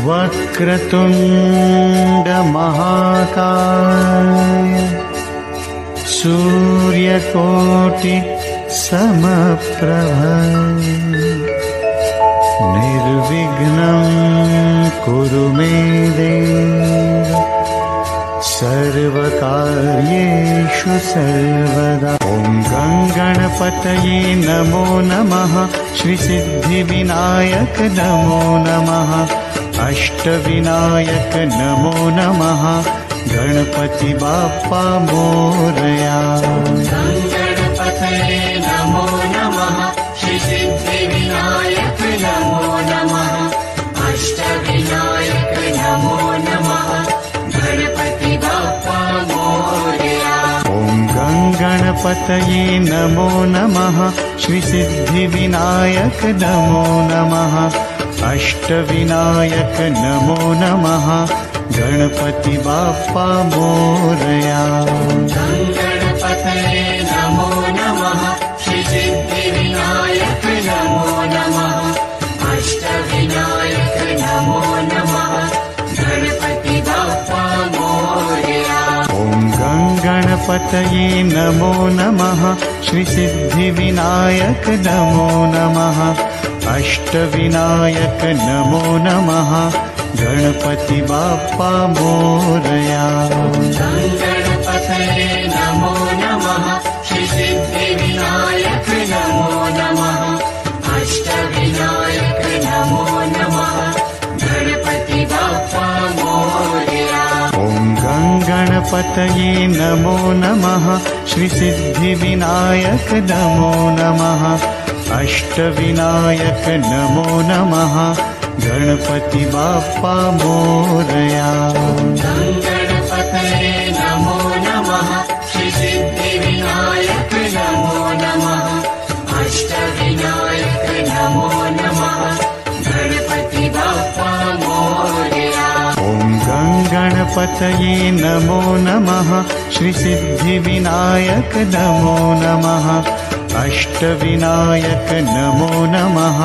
वक्रतुण्ड महाकाय सूर्यकोटि समप्रभ निर्विघ्नं कुरु मे देव सर्वकार्येषु सर्वदा। ॐ गणपतये नमो नमः। श्री सिद्धिविनायक नमो नमः। अष्टविनायक नमो नमः। गणपति बाप्पा मोरया। गणपतये नमो नमः। श्री सिद्धिविनायक नमो नमः। अष्टविनायक नमो नमः। गणपति बाप्पा मोरया। ॐ गणपतये नमो नमः। श्री सिद्धिविनायक नमो नमः। अष्टविनायक नमो नमः। गणपति बाप्पा मोरया। गणपतये नमो नमः। श्री सिद्धिविनायक नमो नमः। अष्टविनायक नमो नमः। गणपति बाप्पा मोरया। ॐ गणपतये नमो नमः। श्री सिद्धिविनायक नमो नमः। अष्टविनायक नमो नमः। गणपति बाप्पा मोरया। गणपतये नमो नमः। श्री सिद्धिविनायक नमो नमः। अष्टविनायक नमो नमः। गणपति बाप्पा मोरया। ॐ गणपतये नमो नमः। श्री सिद्धिविनायक नमो नमः। अष्टविनायक नमो नमः। गणपति बाप्पा मोरया। गणपतये नमो नमः। श्री सिद्धिविनायक नमो नमः। अष्टविनायक नमो नमः। गणपति बाप्पा मोरया। ॐ गणपतये नमो नमः। श्री सिद्धिविनायक नमो नमः। अष्टविनायक नमो नमः।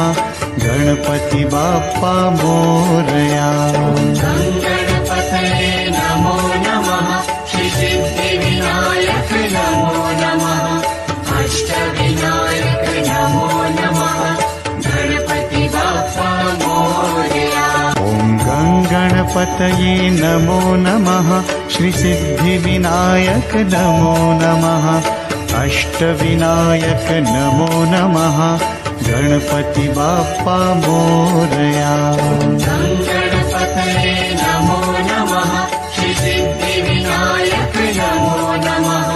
गणपति बाप्पा मोरया। गणपतये नमो नमः। श्री सिद्धिविनायक नमो नमः। अष्टविनायक नमो नमः। गणपति बाप्पा मोरया। ॐ गणपतये नमो नमः। श्री सिद्धिविनायक नमो नमः। अष्टविनायक नमो नमः। गणपति बाप्पा मोरया। गणपतये नमो नमः। श्री सिद्धिविनायक नमो नमः।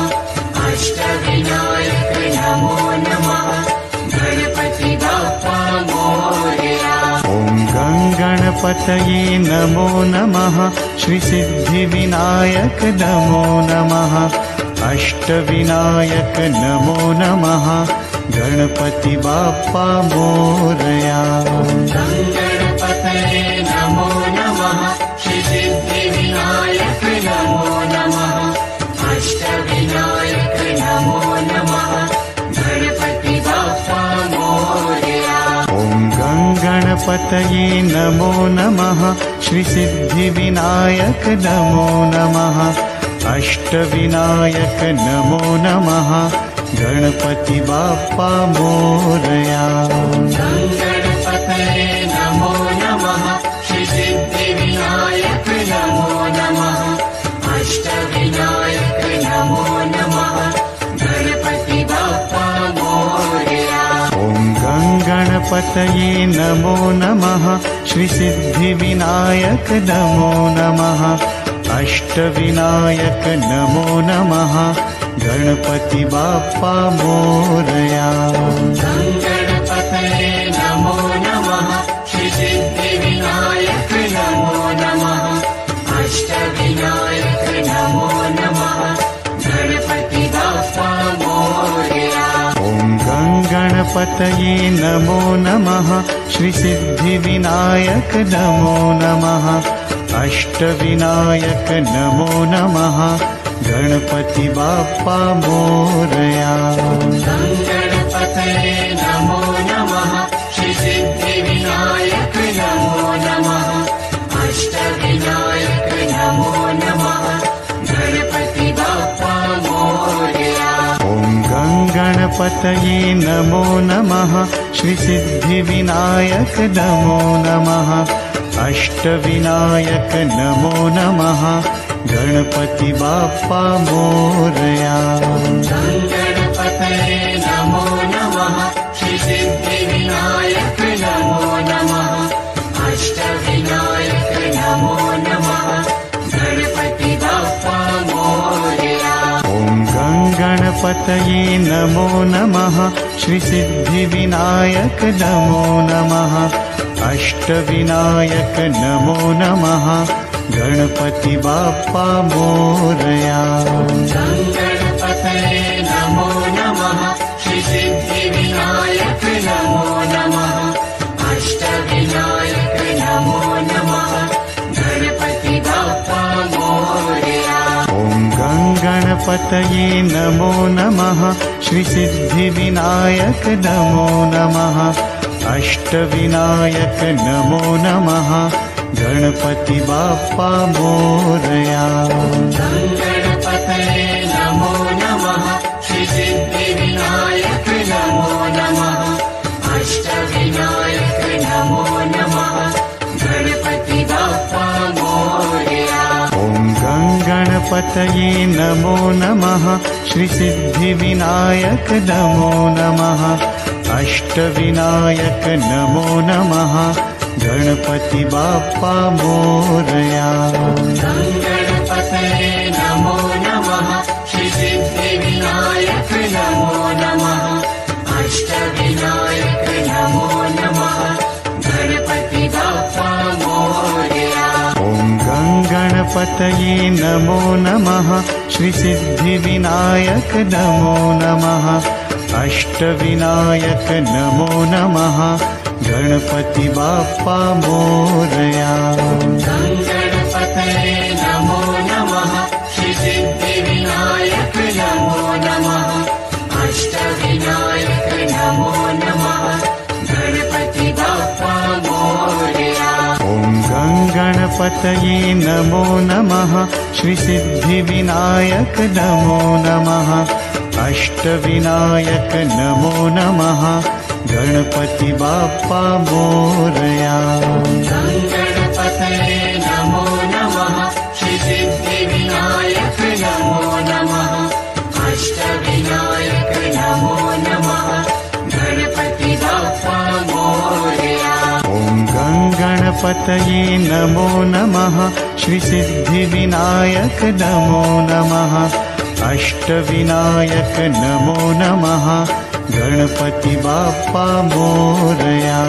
अष्टविनायक नमो नमः। गणपति बाप्पा मोरया। ॐ गणपतये नमो नमः। श्री सिद्धिविनायक नमो नमः। अष्टविनायक नमो नमः। गणपति बाप्पा मोरया। गणपतये नमो नमः। श्री सिद्धिविनायक नमो नमः। अष्टविनायक नमो नमः। गणपति बाप्पा मोरया। ॐ गणपतये नमो नमः। श्री सिद्धिविनायक नमो नमः। अष्टविनायक नमो नमः। गणपति बाप्पा मोरया। गणपतये नमो नमः। श्री सिद्धिविनायक नमो नमः। अष्टविनायक नमो नमः। गणपति बाप्पा मोरया। ॐ गणपतये नमो नमः। श्री सिद्धिविनायक नमो नमः। अष्टविनायक नमो नमः। गणपति बाप्पा मोरया। गणपतये नमो नमः। श्री सिद्धिविनायक नमो नमः। अष्टविनायक नमो नमः। गणपति बाप्पा मोरया। ॐ गणपतये नमो नमः। श्री सिद्धिविनायक नमो नमः। अष्टविनायक नमो नमः। गणपति बाप्पा मोरया। गणपतये नमो नमः। श्री सिद्धिविनायक नमो नमः। गणपतये नमो नमः श्रीसिद्धिविनायक नमो नमः अष्टविनायक नमो नमः गणपति बाप्पा मोरया गणपतये नमो नमः श्रीसिद्धिविनायक नमो नमः अष्टविनायक नमो नमः गणपति बाप्पा मोरया गणपतये नमो नमः श्रीसिद्धिविनायक नमो नमः अष्टविनायक नमो नमः गणपति बाप्पा मोरया गणपतये नमो नमः श्रीसिद्धिविनायक नमो नमः अष्टविनायक नमो नमः गणपति बाप्पा मोरया गणपतये नमो नमः श्रीसिद्धिविनायक नमो नमः अष्टविनायक नमो नमः गणपति बाप्पा मोरया गणपतये नमो नमः श्रीसिद्धिविनायक नमो नमः अष्टविनायक नमो नमः गणपति बाप्पा मोरया गणपतये नमो नमः श्रीसिद्धिविनायक नमो नमः अष्टविनायक नमो नमः गणपति बाप्पा मोरया गणपतये नमो नमः श्रीसिद्धिविनायक नमो नमः अष्टविनायक नमो नमः गणपति बाप्पा मोरया गणपतये नमो नमः श्रीसिद्धिविनायक नमो नमः अष्टविनायक नमो नमः गणपति बाप्पा मोरया गणपतये नमो नमः श्रीसिद्धिविनायक नमो नमः अष्टविनायक नमो नमः गणपति बाप्पा मोरया गणपतये नमो नमः श्रीसिद्धिविनायक नमो नमः अष्टविनायक नमो नमः गणपति बाप्पा मोरया गणपतये नमो नमः श्रीसिद्धिविनायक नमो नमः अष्टविनायक नमो नमः गणपति बाप्पा मोरया गणपतये नमो नमः श्रीसिद्धिविनायक नमो नमः अष्टविनायक नमो नमः गणपति बाप्पा मोरया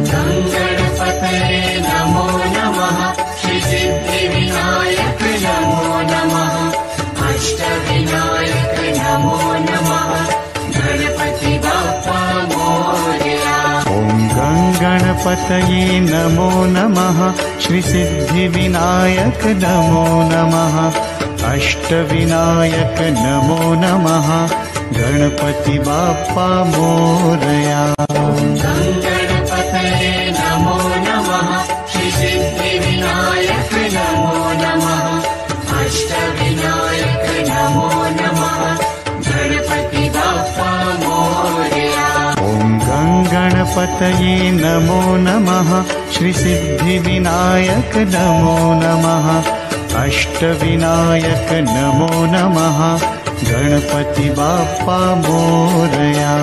गणपतये नमो नमः श्रीसिद्धिविनायक नमो नमः अष्टविनायक नमो नमः गणपति बाप्पा मोरया गणपतये नमो नमः श्रीसिद्धिविनायक नमो नमः अष्टविनायक नमो नमः गणपति बाप्पा मोरया गणपतये नमो नमः श्रीसिद्धिविनायक नमो नमः अष्टविनायक नमो नमः गणपति बाप्पा मोरया गणपतये नमो नमः श्रीसिद्धिविनायक नमो नमः अष्टविनायक नमो नमः गणपति बाप्पा मोरया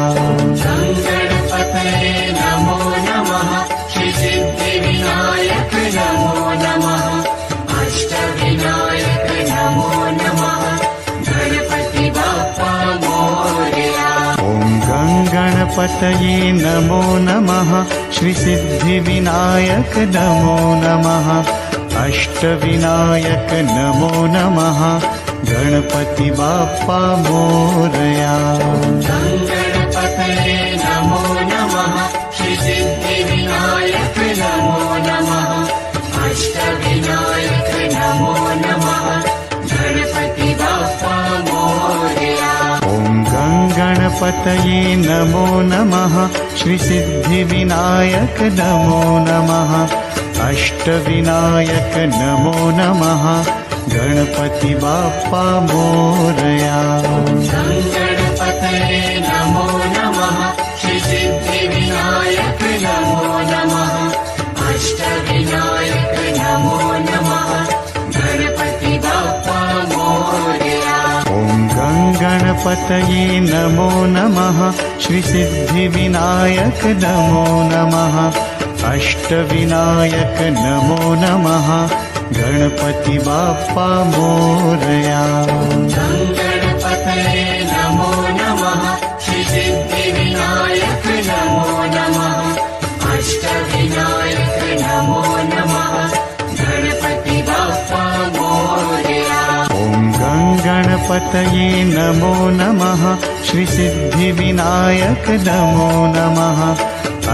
गणपतये नमो नमः श्रीसिद्धिविनायक नमो नमः अष्टविनायक नमो नमः गणपति बाप्पा मोरया गणपतये नमो नमः श्रीसिद्धिविनायक नमो नमः अष्टविनायक नमो नमः गणपति बाप्पा मोरया गणपतये नमो नमः श्रीसिद्धिविनायक नमो नमः अष्टविनायक नमो नमः गणपति बाप्पा मोरया गणपतये नमो नमः श्रीसिद्धिविनायक नमो नमः अष्टविनायक नमो नमः गणपति बाप्पा मोरया गणपतये नमो गणपतये नमो नमः श्रीसिद्धिविनायक नमो नमः अष्टविनायक नमो नमः गणपति बाप्पा मोरया गणपतये नमो नमः श्रीसिद्धिविनायक नमो नमः अष्टविनायक नमो नमः गणपति बाप्पा मोरया गणपतये नमो नमः श्रीसिद्धिविनायक नमो नमः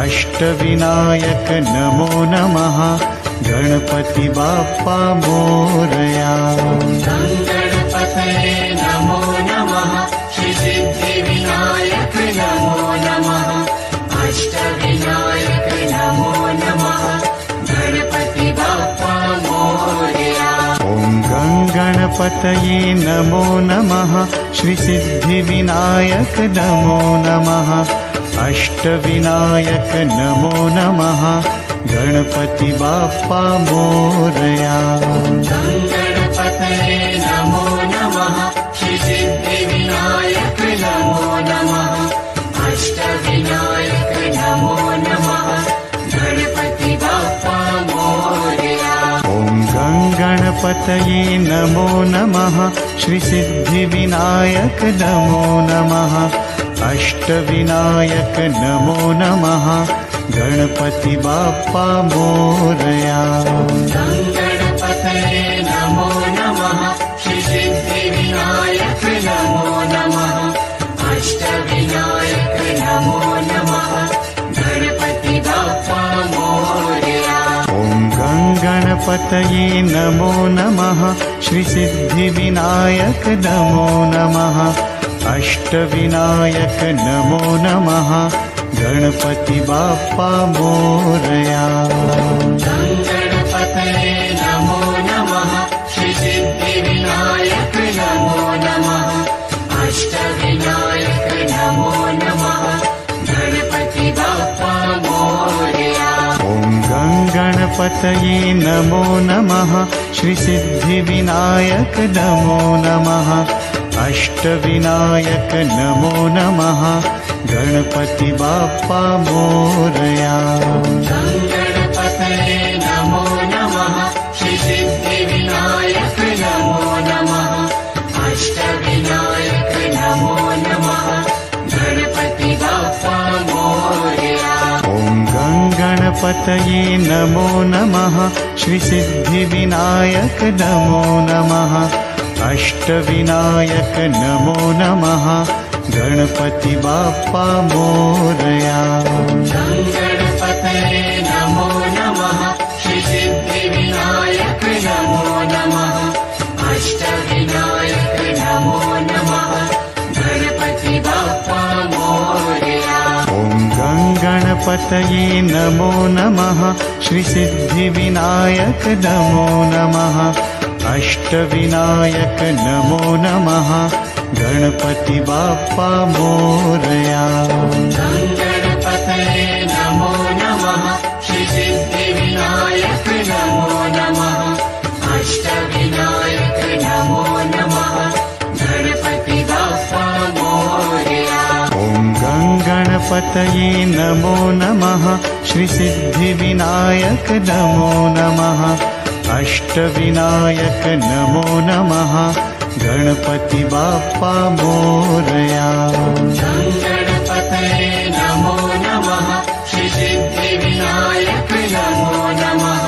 अष्टविनायक नमो नमः गणपति बाप्पा मोरया गणपतये नमो नमः श्रीसिद्धिविनायक नमो नमः अष्टविनायक नमो नमः गणपति बाप्पा मोरया गणपतये नमो नमः श्रीसिद्धिविनायक नमो नमः अष्टविनायक नमो नमः गणपति बाप्पा मोरया गणपतये नमो नमः श्रीसिद्धिविनायक नमो नमः अष्टविनायक नमो नमः गणपति बाप्पा मोरया गणपतये नमो नमः श्रीसिद्धिविनायक नमो नमः अष्टविनायक नमो नमः गणपति बाप्पा मोरया गणपतये नमो नमः श्रीसिद्धिविनायक नमो नमः अष्टविनायक नमो नमः गणपति बाप्पा मोरया गणपतये नमो नमः श्रीसिद्धिविनायक नमो नमः अष्टविनायक नमो नमः गणपति बाप्पा मोरया गणपतये नमो नमः श्रीसिद्धिविनायक नमो नमः अष्टविनायक नमो नमः गणपति बाप्पा मोरया गणपतये नमो नमः श्रीसिद्धिविनायक नमो नमः अष्टविनायक नमो नमः गणपति बाप्पा मोरया गणपतये नमो नमः श्रीसिद्धिविनायक नमो नमः अष्टविनायक नमो नमः गणपति बाप्पा मोरया गणपतये नमो नमः श्रीसिद्धिविनायक नमो नमः अष्टविनायक नमो नमः गणपति बाप्पा मोरया गणपतये नमो नमः श्रीसिद्धिविनायक नमो नमः अष्टविनायक नमो नमः गणपति बाप्पा मोरया गणपतये नमो नमः श्रीसिद्धिविनायक नमो नमः अष्टविनायक नमो नमः गणपति बाप्पा मोरया गणपतये नमो नमः श्रीसिद्धिविनायक नमो नमः अष्टविनायक नमो नमः गणपति बाप्पा मोरया गणपतये नमो नमः श्रीसिद्धिविनायक नमो नमः अष्टविनायक नमो नमः गणपति बाप्पा मोरया गणपतये नमो नमः श्रीसिद्धिविनायक नमो नमः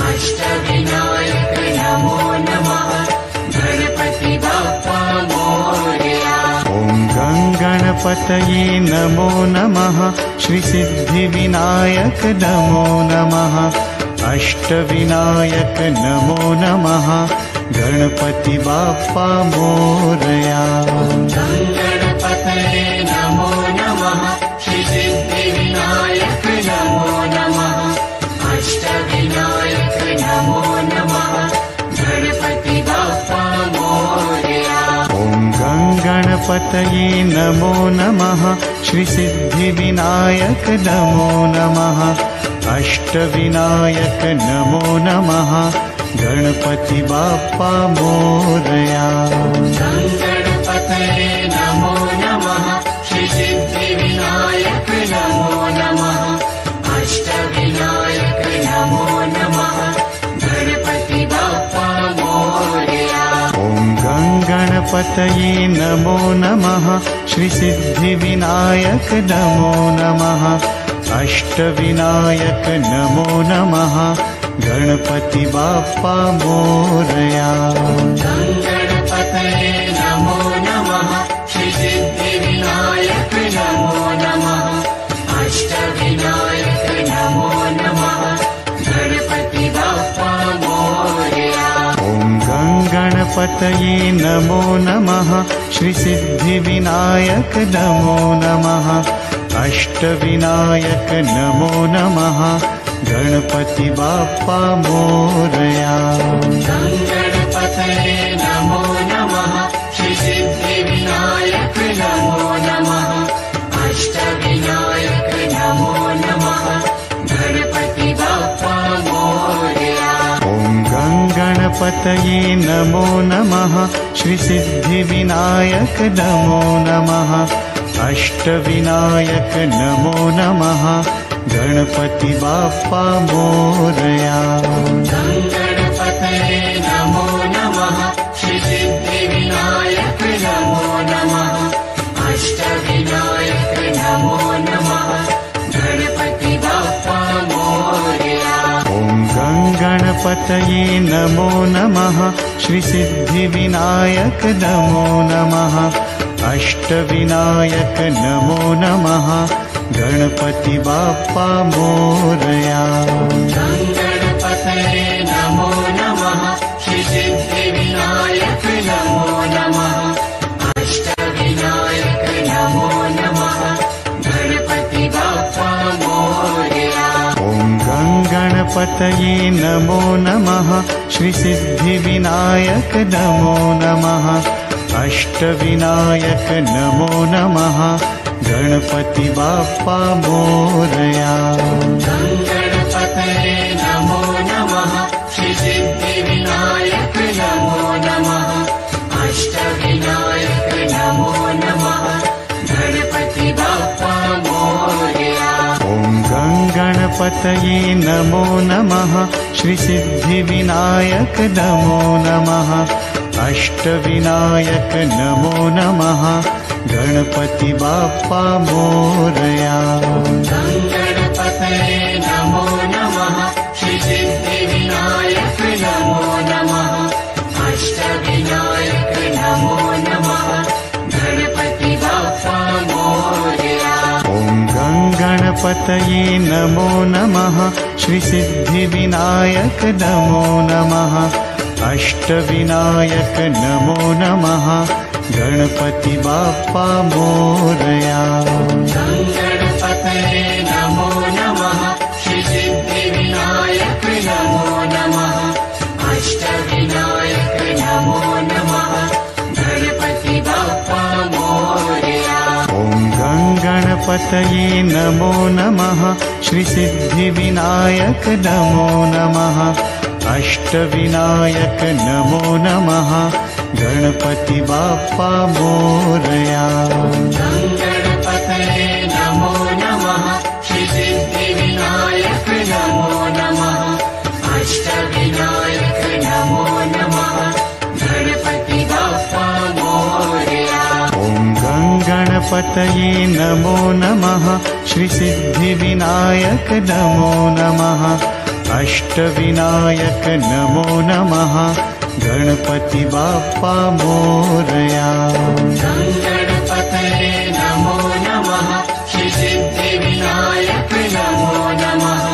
अष्टविनायक नमो नमः गणपति बाप्पा मोरया गणपतये नमो नमः श्रीसिद्धिविनायक नमो नमः अष्टविनायक नमो नमः गणपति बाप्पा मोरया गणपतये नमो नमः श्रीसिद्धिविनायक नमो नमः अष्टविनायक नमो नमः गणपति बाप्पा मोरया गणपतये नमो नमः श्रीसिद्धिविनायक नमो नमः अष्टविनायक नमो नमः गणपति बाप्पा मोरया गणपतये नमो गणपतये नमो नमः श्रीसिद्धिविनायक नमो नमः अष्टविनायक नमो नमः गणपति बाप्पा मोरया गणपतये नमो नमः श्रीसिद्धिविनायक नमो नमः अष्टविनायक नमो नमः गणपति बाप्पा मोरया ॐ गणपतये नमो नमः श्रीसिद्धिविनायक नमो नमः अष्टविनायक नमो नमः गणपति बाप्पा मोरया गणपतये नमो नमः श्रीसिद्धिविनायक नमो नमः अष्टविनायक नमो नमः गणपति बाप्पा मोरया ॐ गणपतये नमो नमः श्रीसिद्धिविनायक नमो नमः अष्टविनायक नमो नमः गणपति बाप्पा मोरया गणपतये नमो नमः श्रीसिद्धिविनायक नमो नमः अष्टविनायक नमो नमः गणपति बाप्पा मोरया ॐ गणपतये नमो नमः श्रीसिद्धिविनायक नमो नमः अष्टविनायक नमो नमः गणपति बाप्पा मोरया गणपतये नमो नमः श्रीसिद्धिविनायक नमो नमः अष्टविनायक नमो नमः गणपति बाप्पा मोरया ॐ गणपतये नमो नमः श्रीसिद्धिविनायक नमो नमः अष्टविनायक नमो नमः गणपति बाप्पा मोरया गणपतये नमो नमः श्रीसिद्धिविनायक नमो नमः अष्टविनायक नमो नमः गणपति बाप्पा मोरया ॐ गणपतये नमो नमः श्रीसिद्धिविनायक नमो नमः अष्टविनायक नमो नमः गणपति बाप्पा मोरया गणपतये नमो नमः श्रीसिद्धिविनायक नमो नमः अष्टविनायक नमो नमः गणपति बाप्पा मोरया ॐ गणपतये नमो नमः श्रीसिद्धिविनायक नमो नमः अष्टविनायक नमो नमः गणपति बाप्पा मोरया गणपतये नमो नमः श्रीसिद्धिविनायक नमो नमः अष्टविनायक नमो नमः गणपति बाप्पा मोरया ॐ गणपतये नमो नमः श्रीसिद्धिविनायक नमो नमः अष्टविनायक नमो नमः गणपति बाप्पा मोरया गणपतये नमो नमः श्रीसिद्धिविनायक नमो नमः अष्टविनायक नमो नमः गणपति बाप्पा मोरया ॐ गणपतये नमो नमः श्रीसिद्धिविनायक नमो नमः अष्टविनायक नमो नमः गणपति बाप्पा मोरया गणपतये नमो नमः श्रीसिद्धिविनायक नमो नमः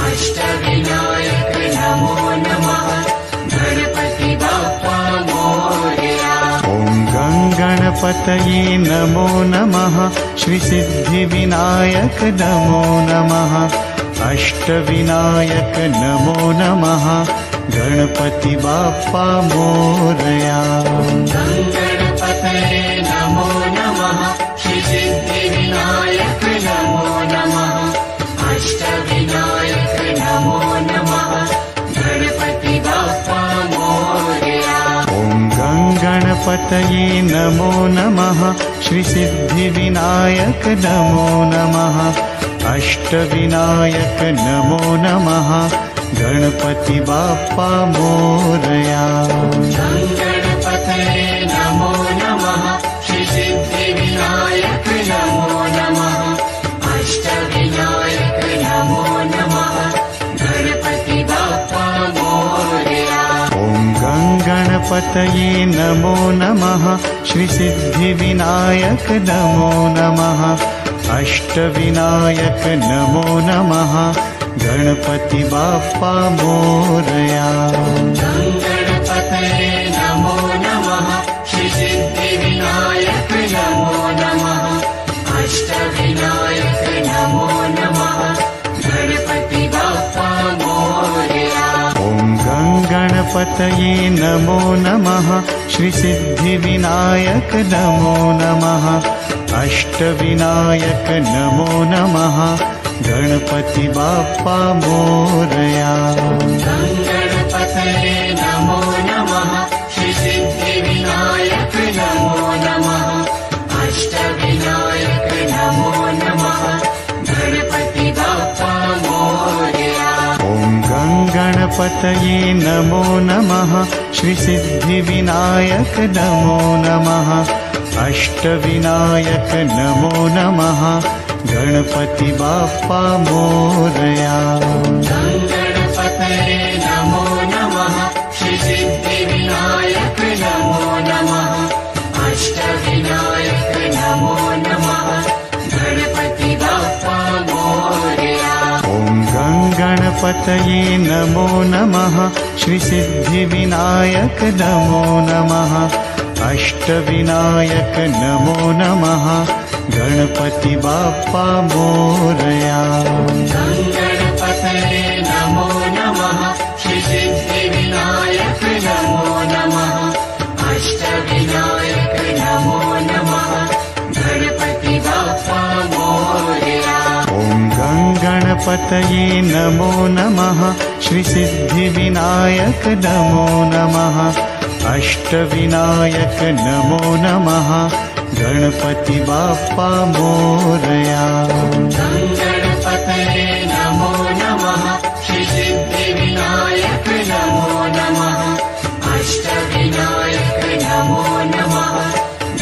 अष्टविनायक नमो नमः गणपति बाप्पा मोरया ॐ गणपतये नमो नमः श्रीसिद्धिविनायक नमो नमः अष्टविनायक नमो नमः गणपति बाप्पा मोरया गणपतये नमो नमः श्रीसिद्धिविनायक नमो नमः अष्टविनायक नमो नमः गणपति बाप्पा मोरया ॐ गणपतये नमो नमः श्रीसिद्धिविनायक नमो नमः अष्टविनायक नमो नमः गणपति बाप्पा मोरया गणपतये नमो गणपतये नमो नमः श्रीसिद्धिविनायक नमो नमः अष्टविनायक नमो नमः गणपति बाप्पा मोरया गणपतये नमो नमः श्रीसिद्धिविनायक नमो नमः अष्टविनायक नमो नमः गणपति बाप्पा मोरया ॐ गणपतये नमो नमः श्रीसिद्धिविनायक नमो नमः अष्टविनायक नमो नमः गणपति बाप्पा मोरया गणपतये नमो नमः श्रीसिद्धिविनायक नमो नमः अष्टविनायक नमो नमः गणपति बाप्पा मोरया ॐ गणपतये नमो नमः श्रीसिद्धिविनायक नमो नमः अष्टविनायक नमो नमः गणपति बाप्पा मोरया गणपतये नमो नमः श्रीसिद्धिविनायक नमो नमः अष्टविनायक नमो नमः गणपति बाप्पा मोरया ॐ गणपतये नमो नमः श्रीसिद्धिविनायक नमो नमः अष्टविनायक नमो नमः गणपति बाप्पा मोरया गणपतये नमो नमः श्रीसिद्धिविनायक नमो नमः अष्टविनायक नमो नमः गणपति बाप्पा मोरया ॐ गणपतये नमो नमः श्रीसिद्धिविनायक नमो नमः अष्टविनायक नमो नमः गणपति बाप्पा मोरया गणपतये नमो नमः श्रीसिद्धिविनायक नमो नमः अष्टविनायक नमो नमः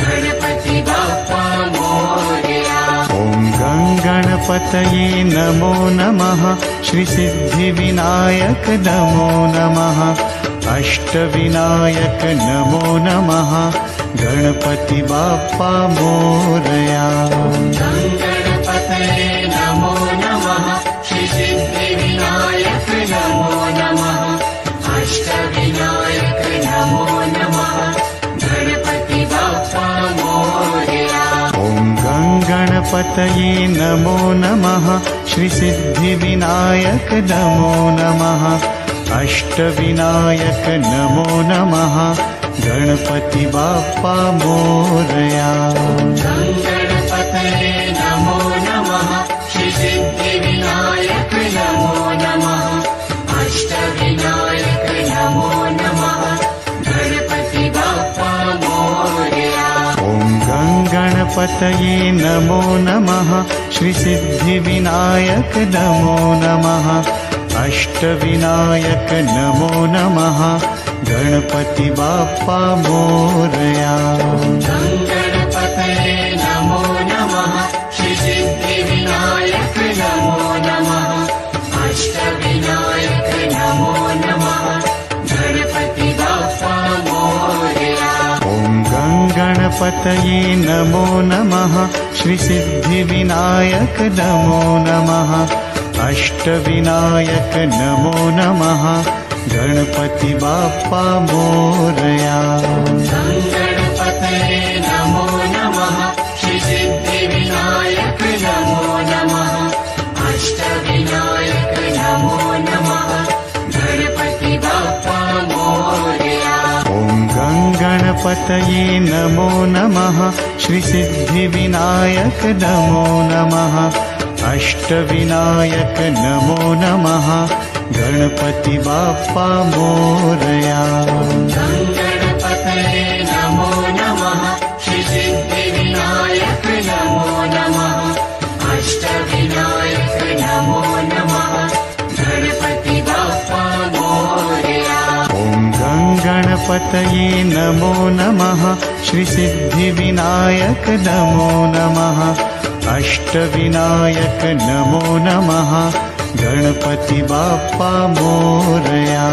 गणपति बाप्पा मोरया ॐ गणपतये नमो नमः श्रीसिद्धिविनायक नमो नमः अष्टविनायक नमो नमः गणपति बाप्पा मोरया गणपतये नमो नमः श्रीसिद्धिविनायक नमो नमः अष्टविनायक नमो नमः गणपति बाप्पा मोरया ॐ गणपतये नमो नमः श्रीसिद्धिविनायक नमो नमः अष्टविनायक नमो नमः गणपति बाप्पा मोरया गणपतये नमो नमः श्रीसिद्धिविनायक नमो नमः अष्टविनायक नमो नमः गणपति बाप्पा मोरया ॐ गणपतये नमो नमः श्रीसिद्धिविनायक नमो नमः अष्टविनायक नमो नमः गणपति बाप्पा मोरया गणपतये नमो नमः श्रीसिद्धिविनायक नमो नमः अष्टविनायक नमो नमः गणपति बाप्पा मोरया ॐ गणपतये नमो नमः श्रीसिद्धिविनायक नमो नमः अष्टविनायक नमो नमः गणपति बाप्पा मोरया गणपतये नमो नमः श्रीसिद्धिविनायक नमो नमः अष्टविनायक नमो नमः गणपति बाप्पा मोरया ॐ गणपतये नमो नमः श्रीसिद्धिविनायक नमो नमः अष्टविनायक नमो नमः गणपति बाप्पा मोरया गणपतये नमो नमः श्रीसिद्धिविनायक नमो नमः अष्टविनायक नमो नमः गणपति बाप्पा मोरया ॐ गणपतये नमो नमः श्रीसिद्धिविनायक नमो नमः अष्टविनायक नमो नमः गणपति बाप्पा मोरया